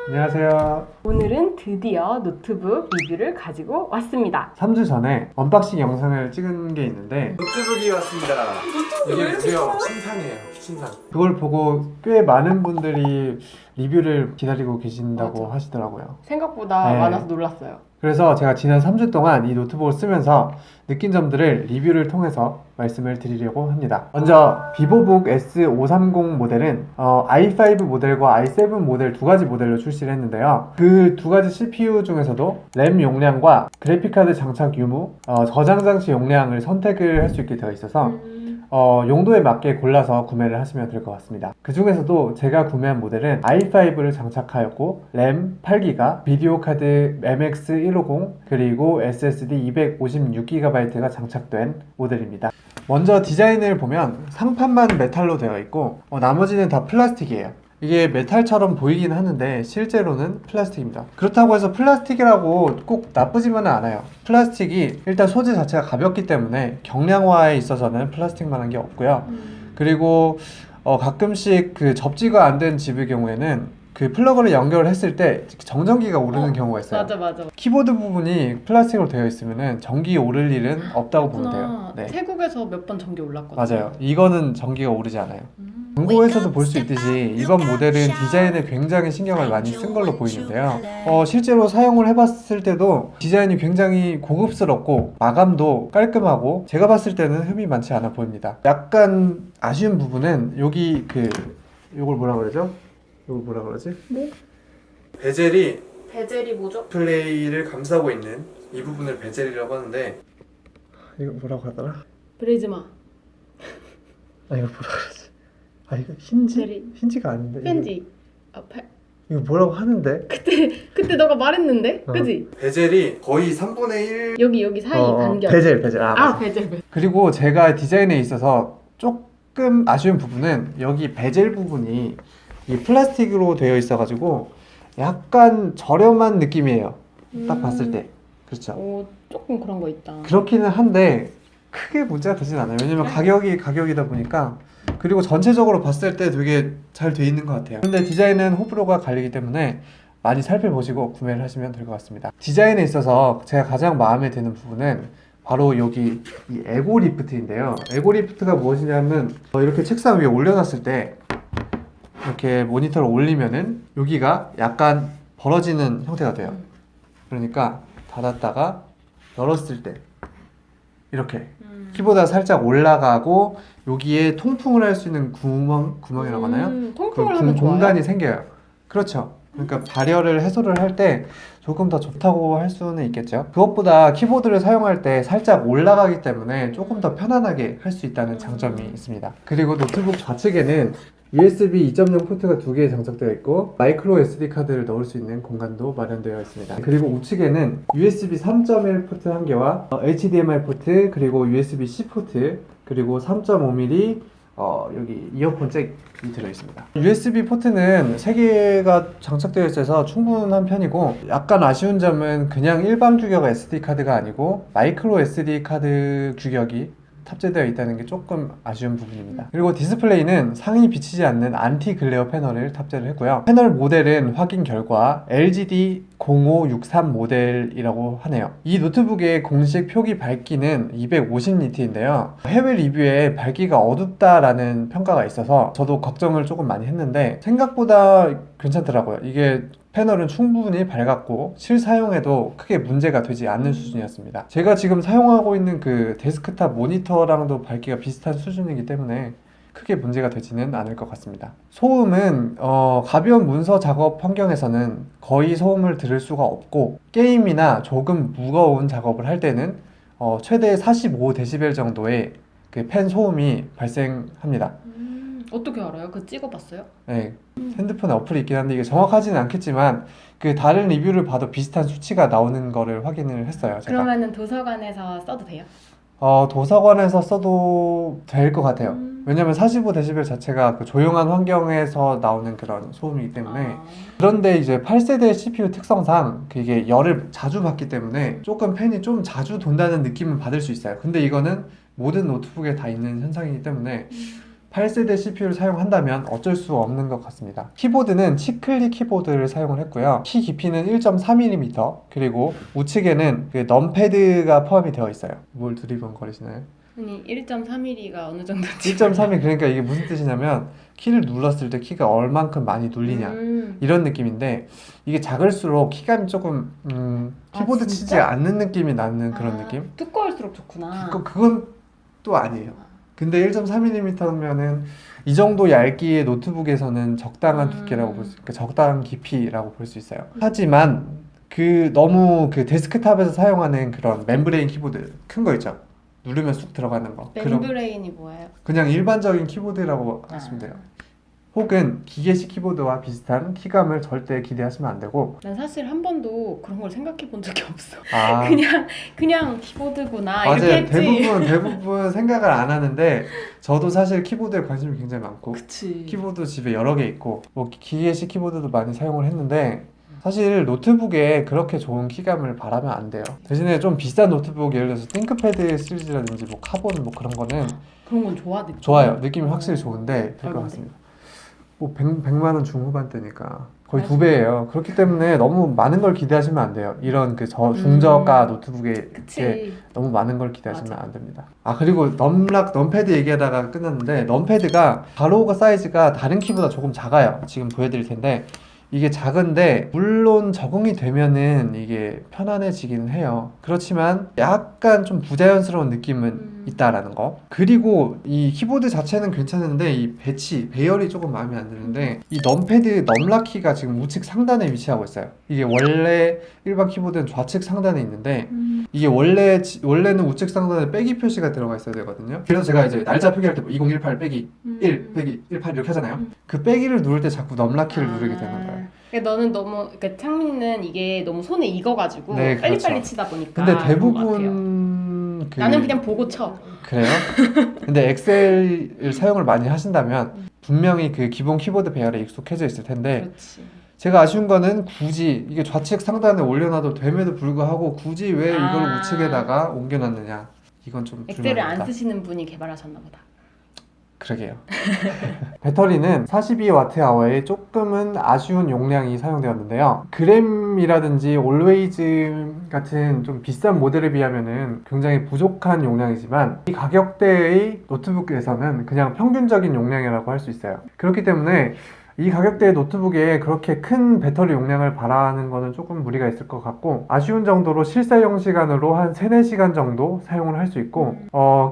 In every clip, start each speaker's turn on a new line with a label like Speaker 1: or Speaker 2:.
Speaker 1: 안녕하세요.
Speaker 2: 오늘은 드디어 노트북 리뷰를 가지고 왔습니다.
Speaker 1: 3주 전에 언박싱 영상을 찍은 게 있는데 노트북이 왔습니다. 이게 무려 신상이에요. 신상. 그걸 보고 꽤 많은 분들이 리뷰를 기다리고 계신다고
Speaker 2: 맞아.
Speaker 1: 하시더라고요.
Speaker 2: 생각보다
Speaker 1: 네.
Speaker 2: 많아서 놀랐어요.
Speaker 1: 그래서 제가 지난 3주 동안 이 노트북을 쓰면서 느낀 점들을 리뷰를 통해서 말씀을 드리려고 합니다. 먼저 비보북 S530 모델은 i5 모델과 i7 모델 두 가지 모델로 출시를 했는데요. 그 두 가지 CPU 중에서도 램 용량과 그래픽카드 장착 유무, 저장 장치 용량을 선택을 할 수 있게 되어 있어서 용도에 맞게 골라서 구매를 하시면 될 것 같습니다. 그 중에서도 제가 구매한 모델은 i5를 장착하였고 램 8기가, 비디오 카드 MX150 그리고 SSD 256GB가 장착된 모델입니다. 먼저 디자인을 보면 상판만 메탈로 되어 있고 나머지는 다 플라스틱이에요. 이게 메탈처럼 보이긴 하는데 실제로는 플라스틱입니다. 그렇다고 해서 플라스틱이라고 꼭 나쁘지만은 않아요. 플라스틱이 일단 소재 자체가 가볍기 때문에 경량화에 있어서는 플라스틱만한 게 없고요. 그리고 가끔씩 그 접지가 안 된 집의 경우에는 그 플러그를 연결했을 때 정전기가 오르는 경우가 있어요.
Speaker 2: 맞아.
Speaker 1: 키보드 부분이 플라스틱으로 되어 있으면 전기 오를 일은 없다고 보면 돼요. 네.
Speaker 2: 태국에서 몇 번 전기 올랐거든요.
Speaker 1: 맞아요. 이거는 전기가 오르지 않아요. 광고에서도 볼 수 있듯이 이번 모델은 디자인에 굉장히 신경을 많이 쓴 걸로 보이는데요. 실제로 사용을 해봤을 때도 디자인이 굉장히 고급스럽고 마감도 깔끔하고 제가 봤을 때는 흠이 많지 않아 보입니다. 약간 아쉬운 부분은 여기 이걸 뭐라 그러죠? 이걸 뭐라 그러지?
Speaker 2: 뭐?
Speaker 1: 베젤이
Speaker 2: 뭐죠?
Speaker 1: 플레이를 감싸고 있는 이 부분을 베젤이라고 하는데 이거 뭐라고 하더라?
Speaker 2: 브레즈마.
Speaker 1: 이거 뭐라 그러지? 이거 힌지? 힌지가 아닌데
Speaker 2: 펜지.
Speaker 1: 이거 뭐라고 하는데?
Speaker 2: 그때 너가 말했는데? 그지?
Speaker 1: 베젤이 거의 3분의 1
Speaker 2: 여기 사이 반결.
Speaker 1: 베젤 맞아.
Speaker 2: 베젤.
Speaker 1: 그리고 제가 디자인에 있어서 조금 아쉬운 부분은 여기 베젤 부분이 이 플라스틱으로 되어 있어가지고 약간 저렴한 느낌이에요. 딱 봤을 때. 그렇죠.
Speaker 2: 조금 그런 거 있다.
Speaker 1: 그렇기는 한데 크게 문제가 되진 않아요. 왜냐면 가격이다 보니까. 그리고 전체적으로 봤을 때 되게 잘 돼 있는 것 같아요. 근데 디자인은 호불호가 갈리기 때문에 많이 살펴보시고 구매를 하시면 될 것 같습니다. 디자인에 있어서 제가 가장 마음에 드는 부분은 바로 여기 이 에고 리프트인데요. 에고 리프트가 무엇이냐면 이렇게 책상 위에 올려놨을 때 이렇게 모니터를 올리면은 여기가 약간 벌어지는 형태가 돼요. 그러니까 닫았다가 열었을 때 이렇게 키보드가 살짝 올라가고 여기에 통풍을 할 수 있는 구멍이라고 하나요?
Speaker 2: 통풍을 하면
Speaker 1: 공간이
Speaker 2: 좋아요?
Speaker 1: 생겨요. 그렇죠. 그러니까 발열을 해소를 할 때 조금 더 좋다고 할 수는 있겠죠. 그것보다 키보드를 사용할 때 살짝 올라가기 때문에 조금 더 편안하게 할 수 있다는 장점이 있습니다. 그리고 노트북 좌측에는 USB 2.0 포트가 2개 장착되어 있고 마이크로 SD 카드를 넣을 수 있는 공간도 마련되어 있습니다. 그리고 우측에는 USB 3.1 포트 1개와 HDMI 포트 그리고 USB-C 포트 그리고 3.5mm 여기 이어폰 잭이 들어있습니다. USB 포트는 3개가 장착되어 있어서 충분한 편이고 약간 아쉬운 점은 그냥 일반 규격 SD카드가 아니고 마이크로 SD 카드 규격이 탑재되어 있다는 게 조금 아쉬운 부분입니다. 그리고 디스플레이는 상이 비치지 않는 안티 글레어 패널을 탑재를 했고요. 패널 모델은 확인 결과 LGD 0563 모델이라고 하네요. 이 노트북의 공식 표기 밝기는 250니트인데요. 해외 리뷰에 밝기가 어둡다라는 평가가 있어서 저도 걱정을 조금 많이 했는데 생각보다 괜찮더라고요. 이게 패널은 충분히 밝았고 실사용에도 크게 문제가 되지 않는 수준이었습니다. 제가 지금 사용하고 있는 그 데스크탑 모니터랑도 밝기가 비슷한 수준이기 때문에 크게 문제가 되지는 않을 것 같습니다. 소음은 가벼운 문서 작업 환경에서는 거의 소음을 들을 수가 없고 게임이나 조금 무거운 작업을 할 때는 최대 45dB 정도의 그 팬 소음이 발생합니다.
Speaker 2: 어떻게 알아요? 그거 찍어봤어요?
Speaker 1: 네, 핸드폰에 어플이 있긴 한데 이게 정확하지는 않겠지만 그 다른 리뷰를 봐도 비슷한 수치가 나오는 거를 확인을 했어요. 제가.
Speaker 2: 그러면은 도서관에서 써도 돼요?
Speaker 1: 도서관에서 써도 될 것 같아요. 왜냐면 45dB 자체가 그 조용한 환경에서 나오는 그런 소음이기 때문에. 그런데 이제 8세대 CPU 특성상 그게 열을 자주 받기 때문에 조금 팬이 좀 자주 돈다는 느낌을 받을 수 있어요. 근데 이거는 모든 노트북에 다 있는 현상이기 때문에 8세대 CPU를 사용한다면 어쩔 수 없는 것 같습니다. 키보드는 치클릭 키보드를 사용을 했고요. 키 깊이는 1.4mm, 그리고 우측에는 그 넘패드가 포함이 되어 있어요. 뭘 두리번거리시나요?
Speaker 3: 아니 1.3mm가 어느 정도지?
Speaker 1: 1.3이 그러니까 이게 무슨 뜻이냐면 키를 눌렀을 때 키가 얼만큼 많이 눌리냐 이런 느낌인데, 이게 작을수록 키감이 조금 키보드 치지
Speaker 3: 진짜?
Speaker 1: 않는 느낌이 나는 그런 느낌?
Speaker 3: 두꺼울수록 좋구나.
Speaker 1: 그건 또 아니에요. 근데 1.3mm면은 이 정도 얇기의 노트북에서는 적당한 두께라고 볼 수, 그러니까 적당한 깊이라고 볼 수 있어요. 하지만 그 너무 그 데스크탑에서 사용하는 그런 멤브레인 키보드 큰 거 있죠? 누르면 쑥 들어가는 거. 그런
Speaker 3: 멤브레인이 뭐예요?
Speaker 1: 그냥 일반적인 키보드라고 하시면 돼요. 혹은 기계식 키보드와 비슷한 키감을 절대 기대하시면 안 되고.
Speaker 3: 난 사실 한 번도 그런 걸 생각해 본 적이 없어.
Speaker 1: 아,
Speaker 3: 그냥 키보드구나
Speaker 1: 맞아요.
Speaker 3: 이렇게 했지.
Speaker 1: 대부분 생각을 안 하는데, 저도 사실 키보드에 관심이 굉장히 많고
Speaker 3: 그치.
Speaker 1: 키보드 집에 여러 개 있고 뭐 기계식 키보드도 많이 사용을 했는데, 사실 노트북에 그렇게 좋은 키감을 바라면 안 돼요. 대신에 좀 비싼 노트북, 예를 들어서 띵크패드 시리즈라든지 뭐 카본 뭐 그런 거는
Speaker 3: 그런 건 좋아 느낌.
Speaker 1: 좋아요. 느낌이 확실히 좋은데 될 것
Speaker 3: 얼마인데?
Speaker 1: 같습니다. 뭐 100만 원 중후반대니까 거의
Speaker 3: 맞아.
Speaker 1: 2배예요. 그렇기 때문에 너무 많은 걸 기대하시면 안 돼요. 이런 그 중저가 노트북에
Speaker 3: 그치.
Speaker 1: 너무 많은 걸 기대하시면
Speaker 3: 맞아.
Speaker 1: 안 됩니다. 아, 그리고 넘패드 얘기하다가 끝났는데, 넘패드가 가로가 사이즈가 다른 키보다 조금 작아요. 지금 보여드릴 텐데, 이게 작은데 물론 적응이 되면은 이게 편안해지기는 해요. 그렇지만 약간 좀 부자연스러운 느낌은 있다라는 거. 그리고 이 키보드 자체는 괜찮은데 이 배열이 조금 마음에 안 드는데, 이 넘패드 넘락키가 지금 우측 상단에 위치하고 있어요. 이게 원래 일반 키보드는 좌측 상단에 있는데, 이게 원래는 우측 상단에 빼기 표시가 들어가 있어야 되거든요. 그래서 제가 이제 날짜 표기할 때 2018 빼기 1 빼기 18 이렇게 하잖아요. 그 빼기를 누를 때 자꾸 넘락키를 누르게 되는 거예요.
Speaker 3: 그러니까 너는 너무, 그러니까 창민은 이게 너무 손에 익어가지고
Speaker 1: 네,
Speaker 3: 빨리빨리
Speaker 1: 그렇죠.
Speaker 3: 치다 보니까
Speaker 1: 근데
Speaker 3: 그런 것 같아요.
Speaker 1: 대부분
Speaker 3: 나는 그냥 보고 쳐.
Speaker 1: 그래요? 근데 엑셀을 사용을 많이 하신다면 분명히 그 기본 키보드 배열에 익숙해져 있을 텐데,
Speaker 3: 그렇지.
Speaker 1: 제가 아쉬운 거는 굳이 이게 좌측 상단에 올려놔도 됨에도 불구하고 굳이 왜 이걸
Speaker 3: 아.
Speaker 1: 우측에다가 옮겨놨느냐, 이건 좀
Speaker 3: 엑셀을
Speaker 1: 불만입니다.
Speaker 3: 안 쓰시는 분이 개발하셨나 보다.
Speaker 1: 그러게요. 배터리는 42Wh의 조금은 아쉬운 용량이 사용되었는데요. 그램이라든지 올웨이즈 같은 좀 비싼 모델에 비하면은 굉장히 부족한 용량이지만, 이 가격대의 노트북에서는 그냥 평균적인 용량이라고 할 수 있어요. 그렇기 때문에 이 가격대의 노트북에 그렇게 큰 배터리 용량을 바라는 거는 조금 무리가 있을 것 같고, 아쉬운 정도로 실사용 시간으로 한 3, 4시간 정도 사용을 할 수 있고,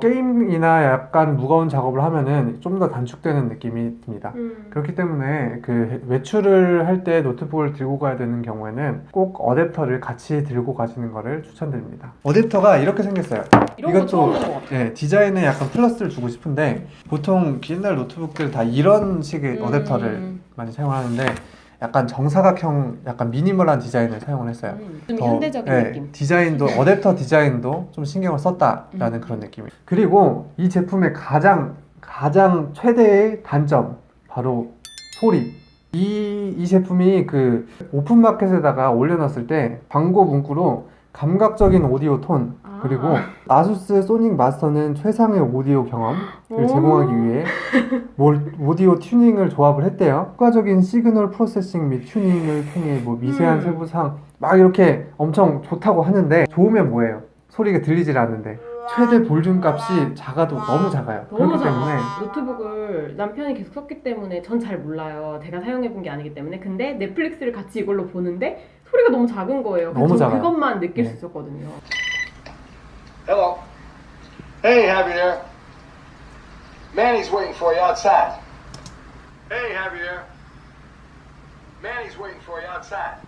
Speaker 1: 게임이나 약간 무거운 작업을 하면은 좀 더 단축되는 느낌이 듭니다. 그렇기 때문에 그 외출을 할 때 노트북을 들고 가야 되는 경우에는 꼭 어댑터를 같이 들고 가시는 거를 추천드립니다. 어댑터가 이렇게 생겼어요.
Speaker 3: 이런 거 처음 본것 같아.
Speaker 1: 네, 디자인에 약간 플러스를 주고 싶은데, 보통 옛날 노트북들 다 이런 식의 어댑터를 많이 사용하는데, 약간 정사각형, 약간 미니멀한 디자인을 사용을 했어요.
Speaker 3: 좀
Speaker 1: 더,
Speaker 3: 현대적인
Speaker 1: 네,
Speaker 3: 느낌.
Speaker 1: 디자인도 어댑터 디자인도 좀 신경을 썼다라는 그런 느낌이에요. 그리고 이 제품의 가장 최대의 단점, 바로 소리. 이 제품이 그 오픈마켓에다가 올려놨을 때 광고 문구로 감각적인 오디오 톤, 그리고 아수스 소닉 마스터는 최상의 오디오 경험을 제공하기 위해 오디오 튜닝을 조합을 했대요. 효과적인 시그널 프로세싱 및 튜닝을 통해 뭐 미세한 세부사항 막 이렇게 엄청 좋다고 하는데, 좋으면 뭐예요? 소리가 들리질 않는데 최대 볼륨 값이 작아도 너무 작아요.
Speaker 3: 너무
Speaker 1: 그렇기 때문에
Speaker 3: 노트북을 남편이 계속 썼기 때문에 전 잘 몰라요. 제가 사용해본 게 아니기 때문에. 근데 넷플릭스를 같이 이걸로 보는데 소리가 너무 작은 거예요. 그래서
Speaker 1: 너무
Speaker 3: 전
Speaker 1: 작아요.
Speaker 3: 그것만 느낄
Speaker 1: 네.
Speaker 3: 수 있었거든요.
Speaker 4: Hello. Hey, Javier. Manny's waiting for you outside. Hey, Javier. Manny's waiting for you outside.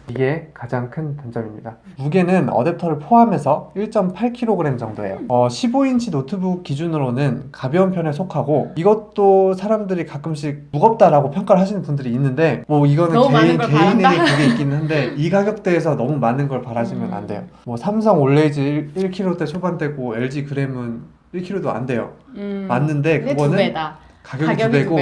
Speaker 1: 이게 가장 큰 단점입니다. 무게는 어댑터를 포함해서 1.8kg 정도예요. 15인치 노트북 기준으로는 가벼운 편에 속하고, 이것도 사람들이 가끔씩 무겁다라고 평가를 하시는 분들이 있는데, 뭐 이거는
Speaker 3: 너무 많은 걸
Speaker 1: 개인의
Speaker 3: 바란다?
Speaker 1: 그게 있긴 한데, 이 가격대에서 너무 많은 걸 바라시면 안 돼요. 뭐 삼성 올레이즈 1kg대 초반대고 LG 그램은 1kg도 안 돼요. 맞는데
Speaker 3: 근데
Speaker 1: 그거는
Speaker 3: 2배다.
Speaker 1: 가격이 두 배고,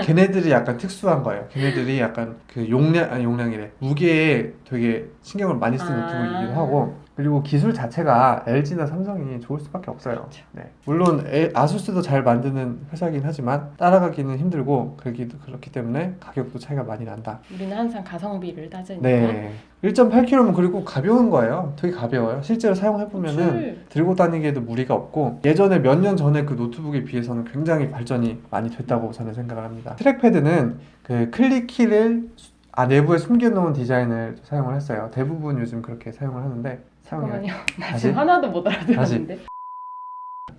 Speaker 1: 걔네들이 약간 특수한 거예요. 걔네들이 약간 그 용량이래. 무게에 되게 신경을 많이 쓴 노트북이기도 하고, 그리고 기술 자체가 LG나 삼성이 좋을 수밖에 없어요. 네. 물론 아수스도 잘 만드는 회사긴 하지만 따라가기는 힘들고 그렇기 때문에 가격도 차이가 많이 난다.
Speaker 3: 우리는 항상 가성비를 따지니까.
Speaker 1: 네. 1.8kg면 그리고 가벼운 거예요. 되게 가벼워요. 실제로 사용해보면은
Speaker 3: 그치.
Speaker 1: 들고 다니기에도 무리가 없고 예전에 몇 년 전에 그 노트북에 비해서는 굉장히 발전이 많이 됐다고 저는 생각을 합니다. 트랙패드는 그 클릭 키를 내부에 숨겨놓은 디자인을 사용을 했어요. 대부분 요즘 그렇게 사용을 하는데
Speaker 3: 잠깐만요. 나
Speaker 1: 다시?
Speaker 3: 지금 하나도 못 알아들었는데.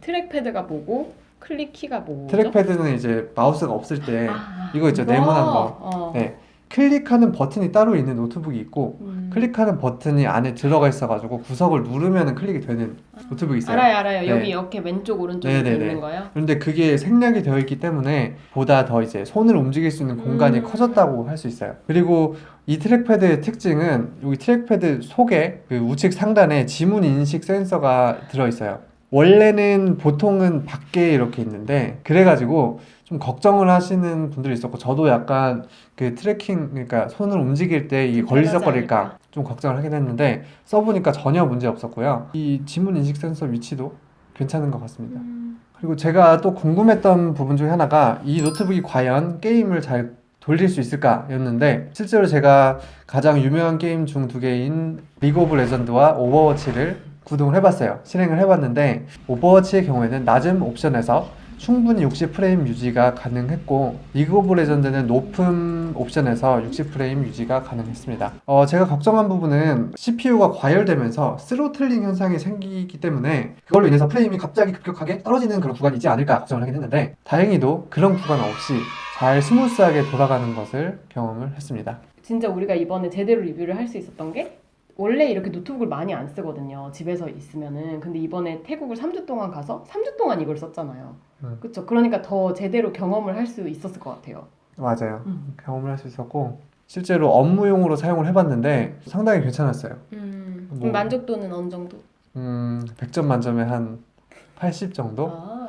Speaker 3: 트랙패드가 뭐고 클릭 키가 뭐죠?
Speaker 1: 트랙패드는 이제 마우스가 없을 때 이거 있죠.
Speaker 3: 그거?
Speaker 1: 네모난 거.
Speaker 3: 어.
Speaker 1: 네. 클릭하는 버튼이 따로 있는 노트북이 있고 클릭하는 버튼이 안에 들어가 있어가지고 구석을 누르면 클릭이 되는 노트북이 있어요.
Speaker 3: 알아요.
Speaker 1: 네.
Speaker 3: 여기 이렇게 왼쪽 오른쪽 이렇게
Speaker 1: 네네네.
Speaker 3: 있는 거요.
Speaker 1: 그런데 그게 생략이 되어 있기 때문에 보다 더 이제 손을 움직일 수 있는 공간이 커졌다고 할 수 있어요. 그리고 이 트랙패드의 특징은 여기 트랙패드 속에 그 우측 상단에 지문 인식 센서가 들어있어요. 원래는 보통은 밖에 이렇게 있는데 그래가지고 좀 걱정을 하시는 분들이 있었고 저도 약간 그 트래킹 그러니까 손을 움직일 때 이게 걸리적거릴까 좀 걱정을 하긴 했는데 써보니까 전혀 문제 없었고요. 이 지문 인식 센서 위치도 괜찮은 것 같습니다. 그리고 제가 또 궁금했던 부분 중에 하나가 이 노트북이 과연 게임을 잘 돌릴 수 있을까 였는데 실제로 제가 가장 유명한 게임 중 두 개인 리그 오브 레전드와 오버워치를 구동을 해봤어요. 실행을 해봤는데 오버워치의 경우에는 낮은 옵션에서 충분히 60프레임 유지가 가능했고 리그 오브 레전드는 높은 옵션에서 60프레임 유지가 가능했습니다. 제가 걱정한 부분은 CPU가 과열되면서 스로틀링 현상이 생기기 때문에 그걸로 인해서 프레임이 갑자기 급격하게 떨어지는 그런 구간이 있지 않을까 걱정을 하긴 했는데 다행히도 그런 구간 없이 잘 스무스하게 돌아가는 것을 경험을 했습니다.
Speaker 3: 진짜 우리가 이번에 제대로 리뷰를 할 수 있었던 게 원래 이렇게 노트북을 많이 안 쓰거든요. 집에서 있으면은. 근데 이번에 태국을 3주 동안 가서 3주 동안 이걸 썼잖아요. 그렇죠. 그러니까 더 제대로 경험을 할 수 있었을 것 같아요.
Speaker 1: 맞아요. 경험을 할 수 있었고 실제로 업무용으로 사용을 해봤는데 상당히 괜찮았어요.
Speaker 3: 그럼 만족도는 어느 정도?
Speaker 1: 100점 만점에 한 80 정도?
Speaker 3: 아.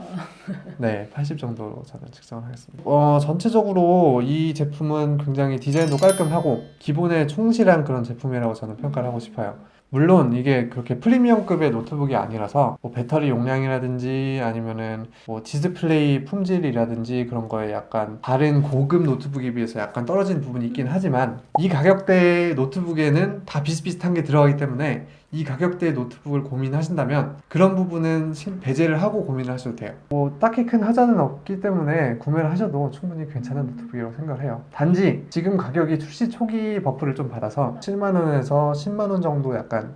Speaker 1: 네, 80 정도로 저는 측정을 하겠습니다. 전체적으로 이 제품은 굉장히 디자인도 깔끔하고 기본에 충실한 그런 제품이라고 저는 평가를 하고 싶어요. 물론 이게 그렇게 프리미엄급의 노트북이 아니라서 뭐 배터리 용량이라든지 아니면은 뭐 디스플레이 품질이라든지 그런 거에 약간 다른 고급 노트북에 비해서 약간 떨어지는 부분이 있긴 하지만 이 가격대의 노트북에는 다 비슷비슷한 게 들어가기 때문에 이 가격대의 노트북을 고민하신다면 그런 부분은 배제를 하고 고민을 하셔도 돼요. 뭐 딱히 큰 하자는 없기 때문에 구매를 하셔도 충분히 괜찮은 노트북이라고 생각을 해요. 단지 지금 가격이 출시 초기 버프를 좀 받아서 7만 원에서 10만 원 정도 약간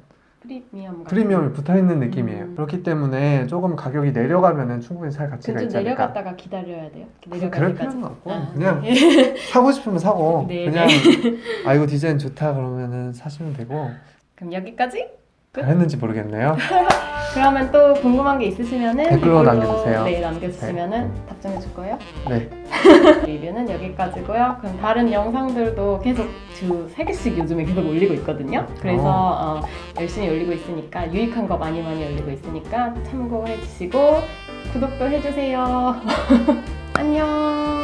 Speaker 1: 프리미엄이 붙어있는 느낌이에요. 그렇기 때문에 조금 가격이 내려가면은 충분히 살 가치가
Speaker 3: 좀
Speaker 1: 있지 않을까.
Speaker 3: 내려갔다가 기다려야 돼요?
Speaker 1: 그럴 필요는 없고 그냥
Speaker 3: 네.
Speaker 1: 사고 싶으면 사고
Speaker 3: 네,
Speaker 1: 그냥 이거 디자인 좋다 그러면은 사시면 되고
Speaker 3: 그럼 여기까지?
Speaker 1: 잘했는지 모르겠네요.
Speaker 3: 그러면 또 궁금한 게 있으시면은
Speaker 1: 댓글로
Speaker 3: 댓글로
Speaker 1: 남겨주세요.
Speaker 3: 네, 남겨주시면은 답장해 줄 거예요.
Speaker 1: 네.
Speaker 3: 리뷰는 여기까지고요. 그럼 다른 영상들도 계속 주 3개씩 요즘에 계속 올리고 있거든요. 그래서 열심히 올리고 있으니까 유익한 거 많이 올리고 있으니까 참고해 주시고 구독도 해주세요. 안녕.